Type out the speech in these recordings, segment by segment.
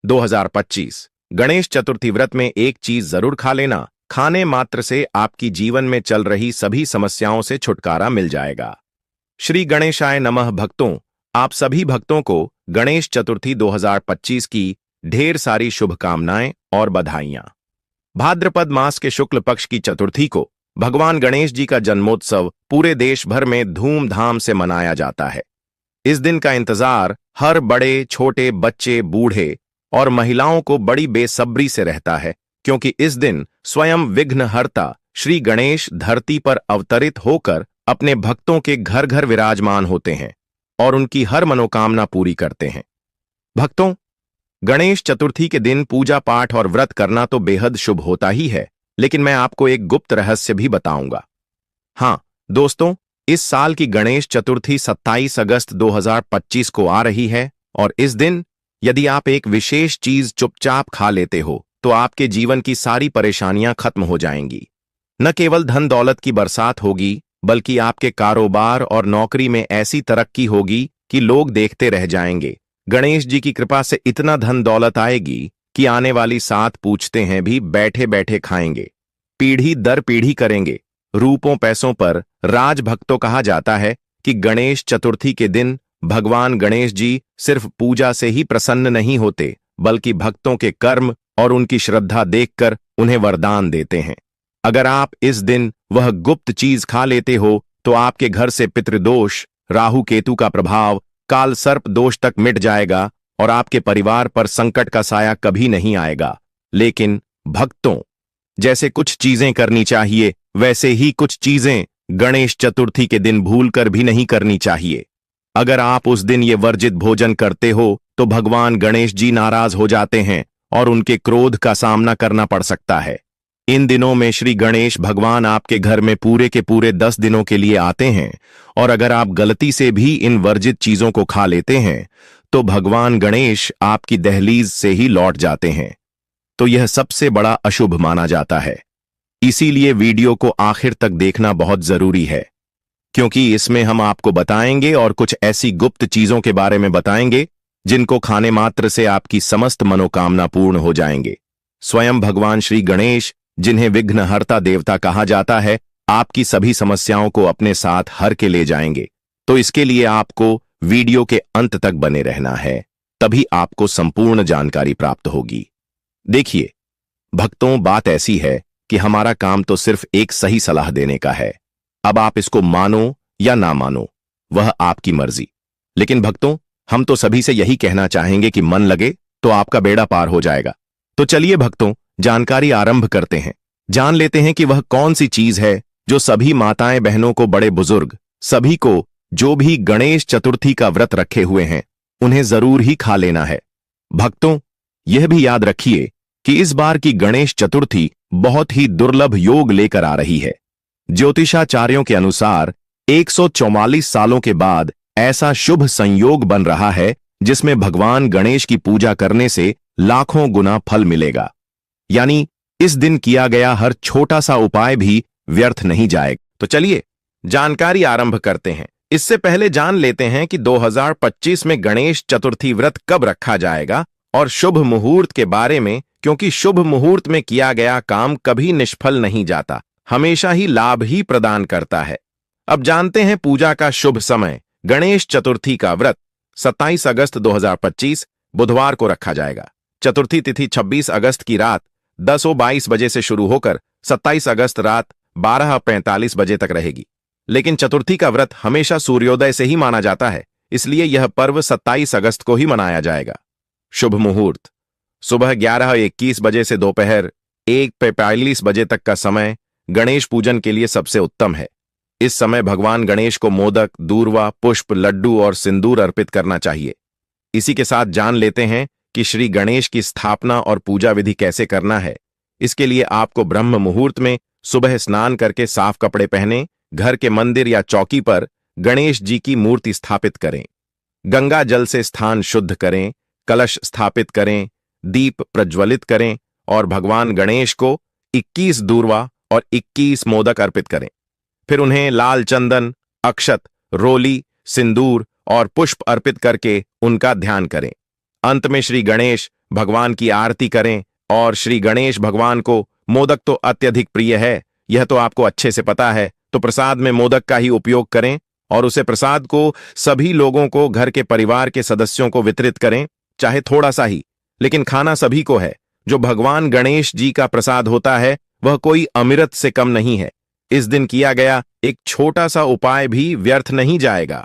2025 गणेश चतुर्थी व्रत में एक चीज जरूर खा लेना। खाने मात्र से आपकी जीवन में चल रही सभी समस्याओं से छुटकारा मिल जाएगा। श्री गणेशाय नमः। भक्तों, आप सभी भक्तों को गणेश चतुर्थी 2025 की ढेर सारी शुभकामनाएं और बधाइयां। भाद्रपद मास के शुक्ल पक्ष की चतुर्थी को भगवान गणेश जी का जन्मोत्सव पूरे देश भर में धूमधाम से मनाया जाता है। इस दिन का इंतजार हर बड़े छोटे बच्चे, बूढ़े और महिलाओं को बड़ी बेसब्री से रहता है, क्योंकि इस दिन स्वयं विघ्नहर्ता श्री गणेश धरती पर अवतरित होकर अपने भक्तों के घर घर विराजमान होते हैं और उनकी हर मनोकामना पूरी करते हैं। भक्तों, गणेश चतुर्थी के दिन पूजा पाठ और व्रत करना तो बेहद शुभ होता ही है, लेकिन मैं आपको एक गुप्त रहस्य भी बताऊंगा। हां दोस्तों, इस साल की गणेश चतुर्थी 27 अगस्त 2025 को आ रही है और इस दिन यदि आप एक विशेष चीज चुपचाप खा लेते हो तो आपके जीवन की सारी परेशानियां खत्म हो जाएंगी। न केवल धन दौलत की बरसात होगी, बल्कि आपके कारोबार और नौकरी में ऐसी तरक्की होगी कि लोग देखते रह जाएंगे। गणेश जी की कृपा से इतना धन दौलत आएगी कि आने वाली 7 पूछते हैं भी बैठे बैठे खाएंगे। पीढ़ी दर पीढ़ी करेंगे। रूपों पैसों पर राज। भक्तों, कहा जाता है कि गणेश चतुर्थी के दिन भगवान गणेश जी सिर्फ पूजा से ही प्रसन्न नहीं होते, बल्कि भक्तों के कर्म और उनकी श्रद्धा देखकर उन्हें वरदान देते हैं। अगर आप इस दिन वह गुप्त चीज खा लेते हो तो आपके घर से पितृदोष, राहु केतु का प्रभाव, काल सर्प दोष तक मिट जाएगा और आपके परिवार पर संकट का साया कभी नहीं आएगा। लेकिन भक्तों, जैसे कुछ चीजें करनी चाहिए, वैसे ही कुछ चीजें गणेश चतुर्थी के दिन भूलकर भी नहीं करनी चाहिए। अगर आप उस दिन ये वर्जित भोजन करते हो तो भगवान गणेश जी नाराज हो जाते हैं और उनके क्रोध का सामना करना पड़ सकता है। इन दिनों में श्री गणेश भगवान आपके घर में पूरे के पूरे 10 दिनों के लिए आते हैं और अगर आप गलती से भी इन वर्जित चीजों को खा लेते हैं तो भगवान गणेश आपकी दहलीज से ही लौट जाते हैं। तो यह सबसे बड़ा अशुभ माना जाता है। इसीलिए वीडियो को आखिर तक देखना बहुत जरूरी है, क्योंकि इसमें हम आपको बताएंगे और कुछ ऐसी गुप्त चीजों के बारे में बताएंगे जिनको खाने मात्र से आपकी समस्त मनोकामना पूर्ण हो जाएंगे। स्वयं भगवान श्री गणेश, जिन्हें विघ्नहर्ता देवता कहा जाता है, आपकी सभी समस्याओं को अपने साथ हर के ले जाएंगे। तो इसके लिए आपको वीडियो के अंत तक बने रहना है, तभी आपको संपूर्ण जानकारी प्राप्त होगी। देखिए भक्तों, बात ऐसी है कि हमारा काम तो सिर्फ एक सही सलाह देने का है। अब आप इसको मानो या ना मानो, वह आपकी मर्जी। लेकिन भक्तों, हम तो सभी से यही कहना चाहेंगे कि मन लगे तो आपका बेड़ा पार हो जाएगा। तो चलिए भक्तों, जानकारी आरंभ करते हैं। जान लेते हैं कि वह कौन सी चीज है जो सभी माताएं बहनों को, बड़े बुजुर्ग सभी को, जो भी गणेश चतुर्थी का व्रत रखे हुए हैं, उन्हें जरूर ही खा लेना है। भक्तों, यह भी याद रखिए कि इस बार की गणेश चतुर्थी बहुत ही दुर्लभ योग लेकर आ रही है। ज्योतिषाचार्यों के अनुसार 144 सालों के बाद ऐसा शुभ संयोग बन रहा है जिसमें भगवान गणेश की पूजा करने से लाखों गुना फल मिलेगा। यानी इस दिन किया गया हर छोटा सा उपाय भी व्यर्थ नहीं जाएगा। तो चलिए जानकारी आरंभ करते हैं। इससे पहले जान लेते हैं कि 2025 में गणेश चतुर्थी व्रत कब रखा जाएगा और शुभ मुहूर्त के बारे में, क्योंकि शुभ मुहूर्त में किया गया काम कभी निष्फल नहीं जाता, हमेशा ही लाभ ही प्रदान करता है। अब जानते हैं पूजा का शुभ समय। गणेश चतुर्थी का व्रत 27 अगस्त 2025 बुधवार को रखा जाएगा। चतुर्थी तिथि 26 अगस्त की रात 10:22 बजे से शुरू होकर 27 अगस्त रात 12:45 बजे तक रहेगी। लेकिन चतुर्थी का व्रत हमेशा सूर्योदय से ही माना जाता है, इसलिए यह पर्व 27 अगस्त को ही मनाया जाएगा। शुभ मुहूर्त सुबह 11:21 बजे से दोपहर 1:45 बजे तक का समय गणेश पूजन के लिए सबसे उत्तम है। इस समय भगवान गणेश को मोदक, दूर्वा, पुष्प, लड्डू और सिंदूर अर्पित करना चाहिए। इसी के साथ जान लेते हैं कि श्री गणेश की स्थापना और पूजा विधि कैसे करना है। इसके लिए आपको ब्रह्म मुहूर्त में सुबह स्नान करके साफ कपड़े पहने घर के मंदिर या चौकी पर गणेश जी की मूर्ति स्थापित करें। गंगा जल से स्थान शुद्ध करें, कलश स्थापित करें, दीप प्रज्वलित करें और भगवान गणेश को 21 दूर्वा और 21 मोदक अर्पित करें। फिर उन्हें लाल चंदन, अक्षत, रोली, सिंदूर और पुष्प अर्पित करके उनका ध्यान करें। अंत में श्री गणेश भगवान की आरती करें। और श्री गणेश भगवान को मोदक तो अत्यधिक प्रिय है, यह तो आपको अच्छे से पता है। तो प्रसाद में मोदक का ही उपयोग करें और उसे प्रसाद को सभी लोगों को, घर के परिवार के सदस्यों को वितरित करें, चाहे थोड़ा सा ही, लेकिन खाना सभी को है। जो भगवान गणेश जी का प्रसाद होता है वह कोई अमृत से कम नहीं है। इस दिन किया गया एक छोटा सा उपाय भी व्यर्थ नहीं जाएगा।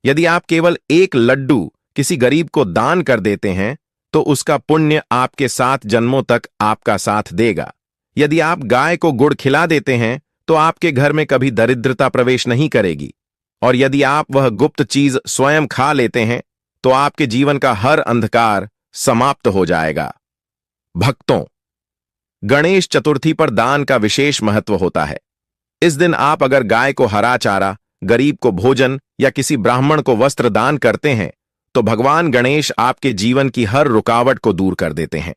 यदि आप केवल एक लड्डू किसी गरीब को दान कर देते हैं तो उसका पुण्य आपके 7 जन्मों तक आपका साथ देगा। यदि आप गाय को गुड़ खिला देते हैं तो आपके घर में कभी दरिद्रता प्रवेश नहीं करेगी। और यदि आप वह गुप्त चीज स्वयं खा लेते हैं तो आपके जीवन का हर अंधकार समाप्त हो जाएगा। भक्तों, गणेश चतुर्थी पर दान का विशेष महत्व होता है। इस दिन आप अगर गाय को हरा चारा, गरीब को भोजन या किसी ब्राह्मण को वस्त्र दान करते हैं तो भगवान गणेश आपके जीवन की हर रुकावट को दूर कर देते हैं।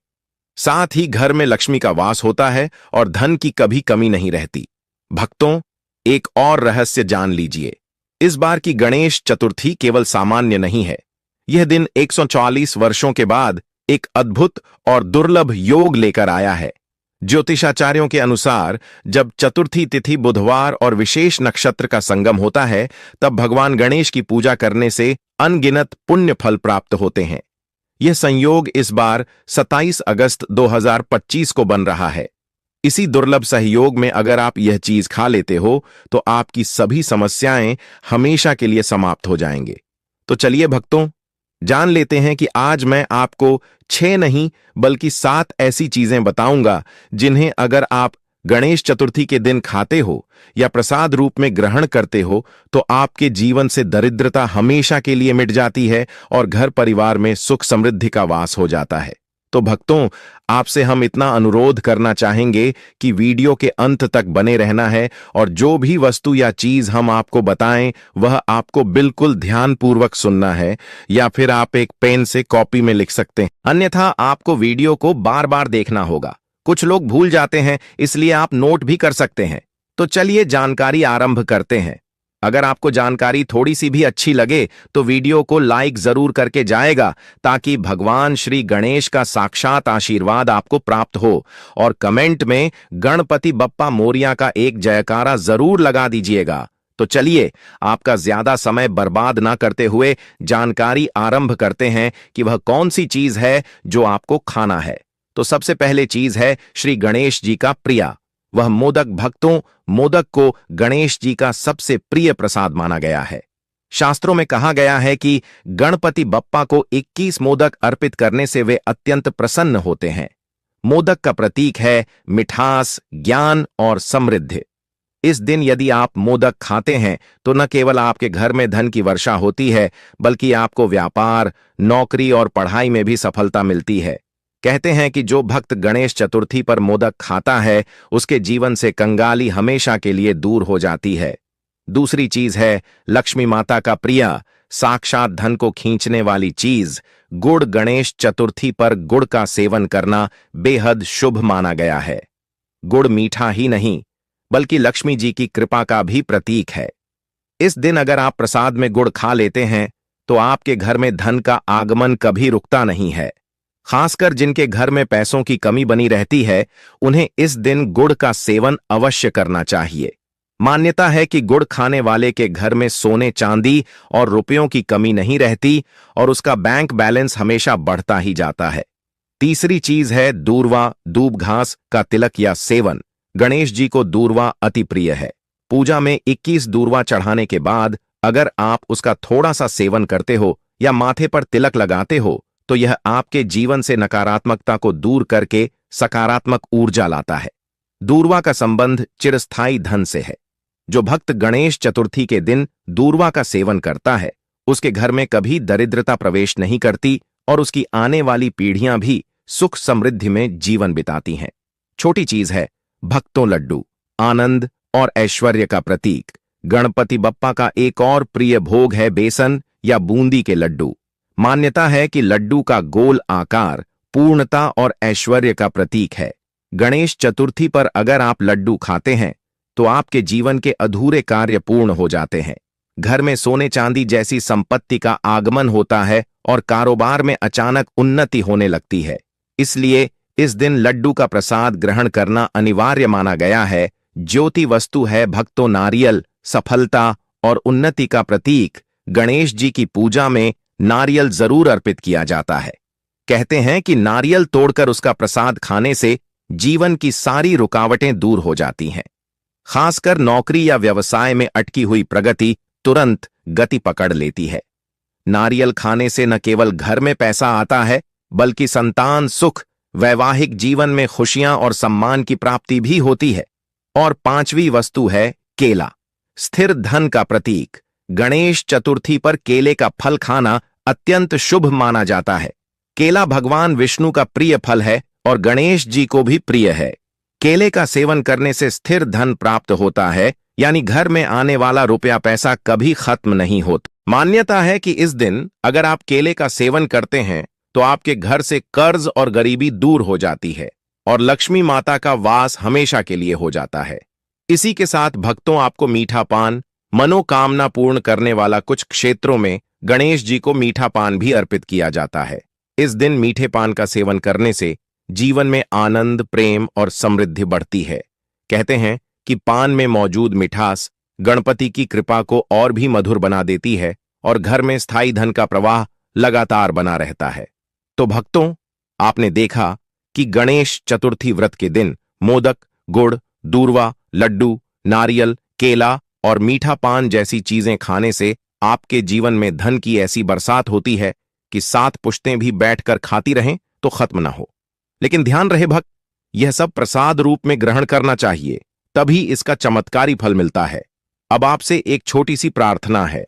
साथ ही घर में लक्ष्मी का वास होता है और धन की कभी कमी नहीं रहती। भक्तों, एक और रहस्य जान लीजिए। इस बार की गणेश चतुर्थी केवल सामान्य नहीं है। यह दिन 140 वर्षों के बाद एक अद्भुत और दुर्लभ योग लेकर आया है। ज्योतिषाचार्यों के अनुसार जब चतुर्थी तिथि बुधवार और विशेष नक्षत्र का संगम होता है तब भगवान गणेश की पूजा करने से अनगिनत पुण्य फल प्राप्त होते हैं। यह संयोग इस बार 27 अगस्त 2025 को बन रहा है। इसी दुर्लभ सहयोग में अगर आप यह चीज खा लेते हो तो आपकी सभी समस्याएं हमेशा के लिए समाप्त हो जाएंगे। तो चलिए भक्तों, जान लेते हैं कि आज मैं आपको 6 नहीं बल्कि 7 ऐसी चीजें बताऊंगा जिन्हें अगर आप गणेश चतुर्थी के दिन खाते हो या प्रसाद रूप में ग्रहण करते हो तो आपके जीवन से दरिद्रता हमेशा के लिए मिट जाती है और घर परिवार में सुख समृद्धि का वास हो जाता है। तो भक्तों, आपसे हम इतना अनुरोध करना चाहेंगे कि वीडियो के अंत तक बने रहना है और जो भी वस्तु या चीज हम आपको बताएं वह आपको बिल्कुल ध्यानपूर्वक सुनना है, या फिर आप एक पेन से कॉपी में लिख सकते हैं, अन्यथा आपको वीडियो को बार बार देखना होगा। कुछ लोग भूल जाते हैं, इसलिए आप नोट भी कर सकते हैं। तो चलिए जानकारी आरंभ करते हैं। अगर आपको जानकारी थोड़ी सी भी अच्छी लगे तो वीडियो को लाइक जरूर करके जाएगा ताकि भगवान श्री गणेश का साक्षात आशीर्वाद आपको प्राप्त हो। और कमेंट में गणपति बप्पा मोरिया का एक जयकारा जरूर लगा दीजिएगा। तो चलिए, आपका ज्यादा समय बर्बाद ना करते हुए जानकारी आरंभ करते हैं कि वह कौन सी चीज है जो आपको खाना है। तो सबसे पहले चीज है श्री गणेश जी का प्रिया, वह मोदक। भक्तों, मोदक को गणेश जी का सबसे प्रिय प्रसाद माना गया है। शास्त्रों में कहा गया है कि गणपति बप्पा को 21 मोदक अर्पित करने से वे अत्यंत प्रसन्न होते हैं। मोदक का प्रतीक है मिठास, ज्ञान और समृद्धि। इस दिन यदि आप मोदक खाते हैं तो न केवल आपके घर में धन की वर्षा होती है बल्कि आपको व्यापार, नौकरी और पढ़ाई में भी सफलता मिलती है। कहते हैं कि जो भक्त गणेश चतुर्थी पर मोदक खाता है उसके जीवन से कंगाली हमेशा के लिए दूर हो जाती है। दूसरी चीज है लक्ष्मी माता का प्रिय, साक्षात धन को खींचने वाली चीज गुड़। गणेश चतुर्थी पर गुड़ का सेवन करना बेहद शुभ माना गया है। गुड़ मीठा ही नहीं बल्कि लक्ष्मी जी की कृपा का भी प्रतीक है। इस दिन अगर आप प्रसाद में गुड़ खा लेते हैं तो आपके घर में धन का आगमन कभी रुकता नहीं है। खासकर जिनके घर में पैसों की कमी बनी रहती है उन्हें इस दिन गुड़ का सेवन अवश्य करना चाहिए। मान्यता है कि गुड़ खाने वाले के घर में सोने, चांदी और रुपयों की कमी नहीं रहती और उसका बैंक बैलेंस हमेशा बढ़ता ही जाता है। तीसरी चीज है दूर्वा, दूब घास का तिलक या सेवन। गणेश जी को दूर्वा अति प्रिय है। पूजा में 21 दूर्वा चढ़ाने के बाद अगर आप उसका थोड़ा सा सेवन करते हो या माथे पर तिलक लगाते हो तो यह आपके जीवन से नकारात्मकता को दूर करके सकारात्मक ऊर्जा लाता है। दूर्वा का संबंध चिरस्थायी धन से है। जो भक्त गणेश चतुर्थी के दिन दूर्वा का सेवन करता है उसके घर में कभी दरिद्रता प्रवेश नहीं करती और उसकी आने वाली पीढ़ियां भी सुख समृद्धि में जीवन बिताती हैं। छोटी चीज है भक्तों, लड्डू आनंद और ऐश्वर्य का प्रतीक। गणपति बप्पा का एक और प्रिय भोग है बेसन या बूंदी के लड्डू। मान्यता है कि लड्डू का गोल आकार पूर्णता और ऐश्वर्य का प्रतीक है। गणेश चतुर्थी पर अगर आप लड्डू खाते हैं तो आपके जीवन के अधूरे कार्य पूर्ण हो जाते हैं। घर में सोने चांदी जैसी संपत्ति का आगमन होता है और कारोबार में अचानक उन्नति होने लगती है। इसलिए इस दिन लड्डू का प्रसाद ग्रहण करना अनिवार्य माना गया है। ज्योति वस्तु है भक्तों, नारियल सफलता और उन्नति का प्रतीक। गणेश जी की पूजा में नारियल जरूर अर्पित किया जाता है। कहते हैं कि नारियल तोड़कर उसका प्रसाद खाने से जीवन की सारी रुकावटें दूर हो जाती हैं। खासकर नौकरी या व्यवसाय में अटकी हुई प्रगति तुरंत गति पकड़ लेती है। नारियल खाने से न केवल घर में पैसा आता है, बल्कि संतान सुख, वैवाहिक जीवन में खुशियां और सम्मान की प्राप्ति भी होती है। और पांचवी वस्तु है केला, स्थिर धन का प्रतीक। गणेश चतुर्थी पर केले का फल खाना अत्यंत शुभ माना जाता है। केला भगवान विष्णु का प्रिय फल है और गणेश जी को भी प्रिय है। केले का सेवन करने से स्थिर धन प्राप्त होता है, यानी घर में आने वाला रुपया पैसा कभी खत्म नहीं होता। मान्यता है कि इस दिन अगर आप केले का सेवन करते हैं तो आपके घर से कर्ज और गरीबी दूर हो जाती है और लक्ष्मी माता का वास हमेशा के लिए हो जाता है। इसी के साथ भक्तों, आपको मीठा पान, मनोकामना पूर्ण करने वाला कुछ क्षेत्रों में गणेश जी को मीठा पान भी अर्पित किया जाता है। इस दिन मीठे पान का सेवन करने से जीवन में आनंद, प्रेम और समृद्धि बढ़ती है। कहते हैं कि पान में मौजूद मिठास गणपति की कृपा को और भी मधुर बना देती है और घर में स्थायी धन का प्रवाह लगातार बना रहता है। तो भक्तों, आपने देखा कि गणेश चतुर्थी व्रत के दिन मोदक, गुड़, दूर्वा, लड्डू, नारियल, केला और मीठा पान जैसी चीजें खाने से आपके जीवन में धन की ऐसी बरसात होती है कि 7 पुश्तें भी बैठकर खाती रहें तो खत्म ना हो। लेकिन ध्यान रहे भक्त, यह सब प्रसाद रूप में ग्रहण करना चाहिए, तभी इसका चमत्कारी फल मिलता है। अब आपसे एक छोटी सी प्रार्थना है।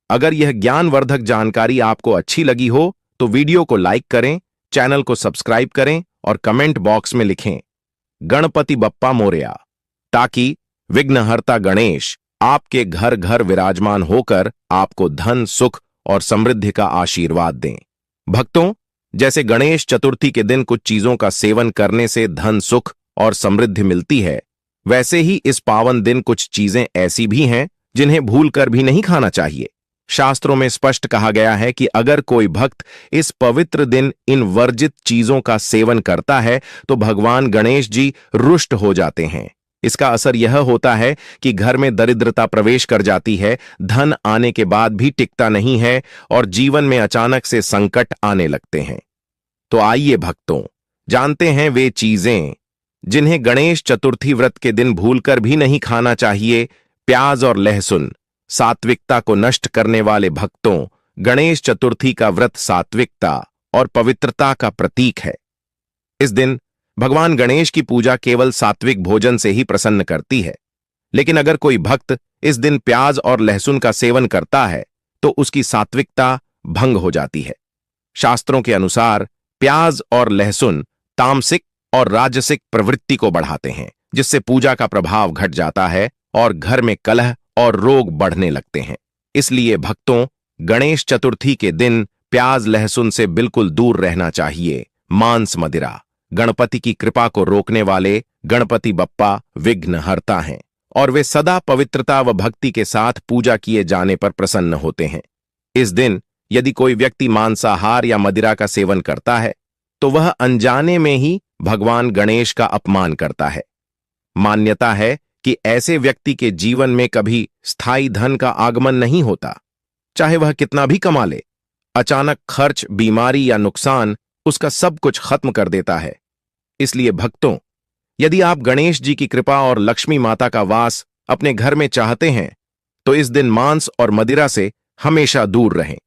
अगर यह ज्ञानवर्धक जानकारी आपको अच्छी लगी हो तो वीडियो को लाइक करें, चैनल को सब्सक्राइब करें और कमेंट बॉक्स में लिखें गणपति बप्पा मोरया, ताकि विघ्नहर्ता गणेश आपके घर घर विराजमान होकर आपको धन, सुख और समृद्धि का आशीर्वाद दें। भक्तों, जैसे गणेश चतुर्थी के दिन कुछ चीजों का सेवन करने से धन, सुख और समृद्धि मिलती है, वैसे ही इस पावन दिन कुछ चीजें ऐसी भी हैं जिन्हें भूलकर भी नहीं खाना चाहिए। शास्त्रों में स्पष्ट कहा गया है कि अगर कोई भक्त इस पवित्र दिन इन वर्जित चीजों का सेवन करता है तो भगवान गणेश जी रुष्ट हो जाते हैं। इसका असर यह होता है कि घर में दरिद्रता प्रवेश कर जाती है, धन आने के बाद भी टिकता नहीं है और जीवन में अचानक से संकट आने लगते हैं। तो आइए भक्तों, जानते हैं वे चीजें जिन्हें गणेश चतुर्थी व्रत के दिन भूलकर भी नहीं खाना चाहिए। प्याज और लहसुन सात्विकता को नष्ट करने वाले भक्तों, गणेश चतुर्थी का व्रत सात्विकता और पवित्रता का प्रतीक है। इस दिन भगवान गणेश की पूजा केवल सात्विक भोजन से ही प्रसन्न करती है। लेकिन अगर कोई भक्त इस दिन प्याज और लहसुन का सेवन करता है तो उसकी सात्विकता भंग हो जाती है। शास्त्रों के अनुसार प्याज और लहसुन तामसिक और राजसिक प्रवृत्ति को बढ़ाते हैं, जिससे पूजा का प्रभाव घट जाता है और घर में कलह और रोग बढ़ने लगते हैं। इसलिए भक्तों, गणेश चतुर्थी के दिन प्याज लहसुन से बिल्कुल दूर रहना चाहिए। मांस, मदिरा गणपति की कृपा को रोकने वाले गणपति बप्पा विघ्नहर्ता हैं और वे सदा पवित्रता व भक्ति के साथ पूजा किए जाने पर प्रसन्न होते हैं। इस दिन यदि कोई व्यक्ति मांसाहार या मदिरा का सेवन करता है तो वह अनजाने में ही भगवान गणेश का अपमान करता है। मान्यता है कि ऐसे व्यक्ति के जीवन में कभी स्थायी धन का आगमन नहीं होता, चाहे वह कितना भी कमा ले। अचानक खर्च, बीमारी या नुकसान उसका सब कुछ खत्म कर देता है। इसलिए भक्तों, यदि आप गणेश जी की कृपा और लक्ष्मी माता का वास अपने घर में चाहते हैं तो इस दिन मांस और मदिरा से हमेशा दूर रहें।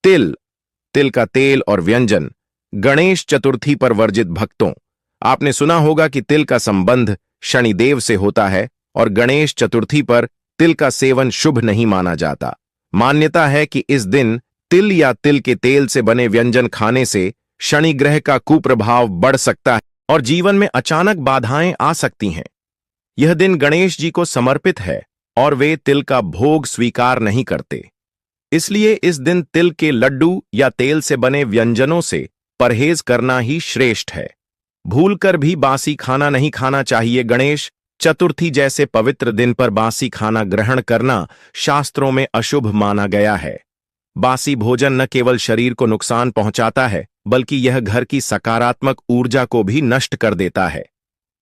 तिल का तेल और व्यंजन गणेश चतुर्थी पर वर्जित। भक्तों, आपने सुना होगा कि तिल का संबंध शनिदेव से होता है और गणेश चतुर्थी पर तिल का सेवन शुभ नहीं माना जाता। मान्यता है कि इस दिन तिल या तिल के तेल से बने व्यंजन खाने से शनि ग्रह का कुप्रभाव बढ़ सकता है और जीवन में अचानक बाधाएं आ सकती हैं। यह दिन गणेश जी को समर्पित है और वे तिल का भोग स्वीकार नहीं करते। इसलिए इस दिन तिल के लड्डू या तेल से बने व्यंजनों से परहेज करना ही श्रेष्ठ है। भूलकर भी बासी खाना नहीं खाना चाहिए। गणेश चतुर्थी जैसे पवित्र दिन पर बासी खाना ग्रहण करना शास्त्रों में अशुभ माना गया है। बासी भोजन न केवल शरीर को नुकसान पहुंचाता है, बल्कि यह घर की सकारात्मक ऊर्जा को भी नष्ट कर देता है।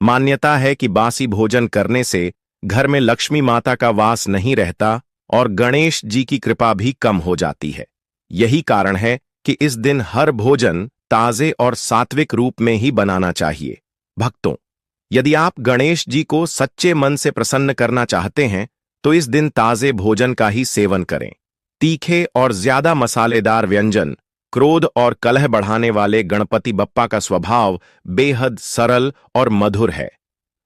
मान्यता है कि बासी भोजन करने से घर में लक्ष्मी माता का वास नहीं रहता और गणेश जी की कृपा भी कम हो जाती है। यही कारण है कि इस दिन हर भोजन ताजे और सात्विक रूप में ही बनाना चाहिए। भक्तों, यदि आप गणेश जी को सच्चे मन से प्रसन्न करना चाहते हैं, तो इस दिन ताजे भोजन का ही सेवन करें। तीखे और ज्यादा मसालेदार व्यंजन क्रोध और कलह बढ़ाने वाले गणपति बप्पा का स्वभाव बेहद सरल और मधुर है।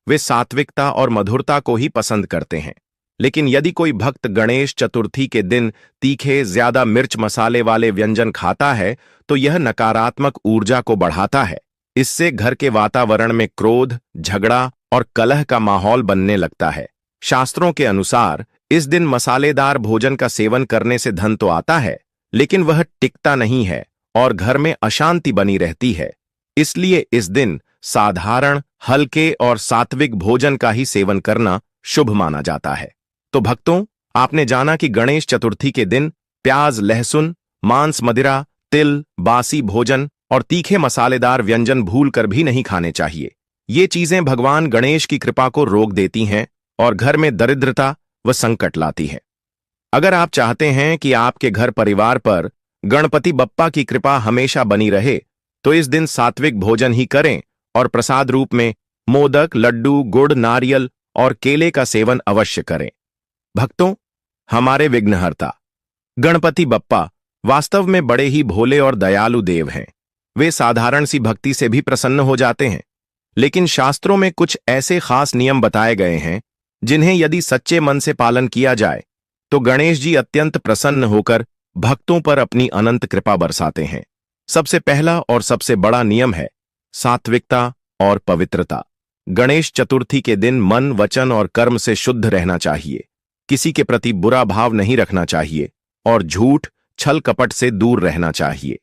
वे सात्विकता और मधुरता को ही पसंद करते हैं। लेकिन यदि कोई भक्त गणेश चतुर्थी के दिन तीखे, ज्यादा मिर्च मसाले वाले व्यंजन खाता है, तो यह नकारात्मक ऊर्जा को बढ़ाता है। इससे घर के वातावरण में क्रोध, झगड़ा और कलह का माहौल बनने लगता है। शास्त्रों के अनुसार इस दिन मसालेदार भोजन का सेवन करने से धन तो आता है, लेकिन वह टिकता नहीं है और घर में अशांति बनी रहती है। इसलिए इस दिन साधारण, हल्के और सात्विक भोजन का ही सेवन करना शुभ माना जाता है। तो भक्तों, आपने जाना कि गणेश चतुर्थी के दिन प्याज, लहसुन, मांस, मदिरा, तिल, बासी भोजन और तीखे मसालेदार व्यंजन भूलकर भी नहीं खाने चाहिए। ये चीजें भगवान गणेश की कृपा को रोक देती हैं और घर में दरिद्रता व संकट लाती है। अगर आप चाहते हैं कि आपके घर परिवार पर गणपति बप्पा की कृपा हमेशा बनी रहे, तो इस दिन सात्विक भोजन ही करें और प्रसाद रूप में मोदक, लड्डू, गुड़, नारियल और केले का सेवन अवश्य करें। भक्तों, हमारे विघ्नहर्ता गणपति बप्पा वास्तव में बड़े ही भोले और दयालु देव हैं। वे साधारण सी भक्ति से भी प्रसन्न हो जाते हैं, लेकिन शास्त्रों में कुछ ऐसे खास नियम बताए गए हैं जिन्हें यदि सच्चे मन से पालन किया जाए तो गणेश जी अत्यंत प्रसन्न होकर भक्तों पर अपनी अनंत कृपा बरसाते हैं। सबसे पहला और सबसे बड़ा नियम है सात्विकता और पवित्रता। गणेश चतुर्थी के दिन मन, वचन और कर्म से शुद्ध रहना चाहिए। किसी के प्रति बुरा भाव नहीं रखना चाहिए और झूठ, छल कपट से दूर रहना चाहिए।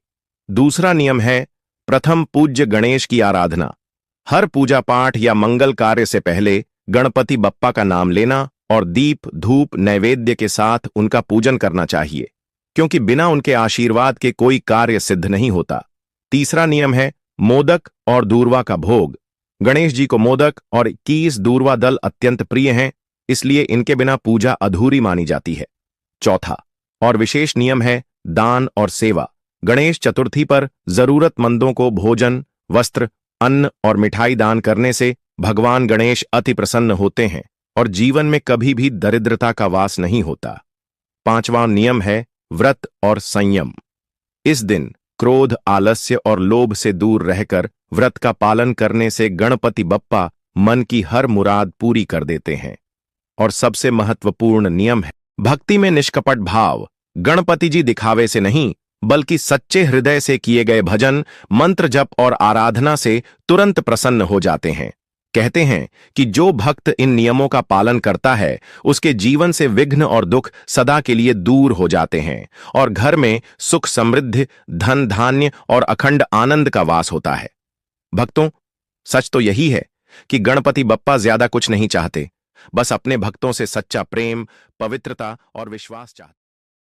दूसरा नियम है प्रथम पूज्य गणेश की आराधना। हर पूजा पाठ या मंगल कार्य से पहले गणपति बप्पा का नाम लेना और दीप, धूप, नैवेद्य के साथ उनका पूजन करना चाहिए, क्योंकि बिना उनके आशीर्वाद के कोई कार्य सिद्ध नहीं होता। तीसरा नियम है मोदक और दूर्वा का भोग। गणेश जी को मोदक और 21 दूर्वा दल अत्यंत प्रिय हैं, इसलिए इनके बिना पूजा अधूरी मानी जाती है। चौथा और विशेष नियम है दान और सेवा। गणेश चतुर्थी पर जरूरतमंदों को भोजन, वस्त्र, अन्न और मिठाई दान करने से भगवान गणेश अति प्रसन्न होते हैं और जीवन में कभी भी दरिद्रता का वास नहीं होता। पांचवां नियम है व्रत और संयम। इस दिन क्रोध, आलस्य और लोभ से दूर रहकर व्रत का पालन करने से गणपति बप्पा मन की हर मुराद पूरी कर देते हैं। और सबसे महत्वपूर्ण नियम है भक्ति में निष्कपट भाव। गणपति जी दिखावे से नहीं, बल्कि सच्चे हृदय से किए गए भजन, मंत्र जप और आराधना से तुरंत प्रसन्न हो जाते हैं। कहते हैं कि जो भक्त इन नियमों का पालन करता है, उसके जीवन से विघ्न और दुख सदा के लिए दूर हो जाते हैं और घर में सुख, समृद्धि, धन, धान्य और अखंड आनंद का वास होता है। भक्तों, सच तो यही है कि गणपति बप्पा ज्यादा कुछ नहीं चाहते, बस अपने भक्तों से सच्चा प्रेम, पवित्रता और विश्वास चाहते हैं।